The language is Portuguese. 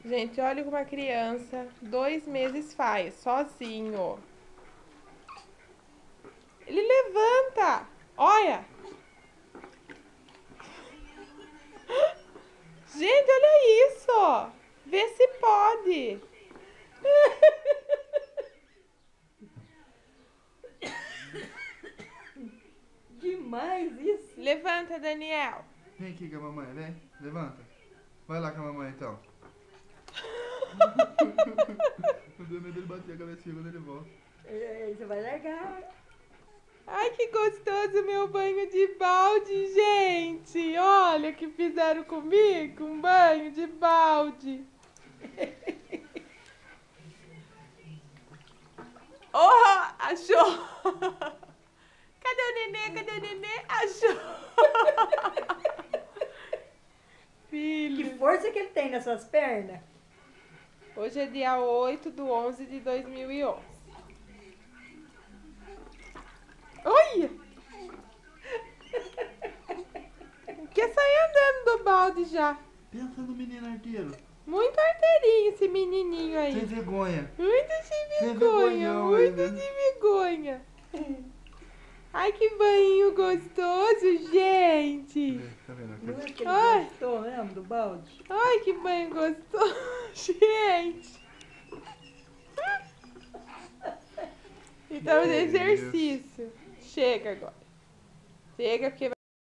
Gente, olha como uma criança 2 meses faz, sozinho. Ele levanta. Olha. Gente, olha isso. Vê se pode. Demais isso. Levanta, Daniel. Vem aqui com a mamãe, vem. Levanta. Vai lá com a mamãe então. Eu tenho medo dele bater a cabecinha quando ele volta. Você vai largar. Ai, que gostoso meu banho de balde, gente. Olha o que fizeram comigo. Um banho de balde. Oh, achou. Cadê o nenê? Cadê o nenê? Achou. Que Filho. força que ele tem nas suas pernas. Hoje é dia 8/11/2011. Olha! Quer sair andando do balde já. Pensa no menino arteiro. Muito arteirinho esse menininho aí. Sem vergonha. Muito sem Sem vergonha, vergonhão muito ainda. de vergonha. Ai, que banho gostoso, gente. Tá vendo Não é aqui? que ele Ai. gostou mesmo do balde? Ai, que banho gostoso, gente. Então, Que exercício. Chega agora. Chega, porque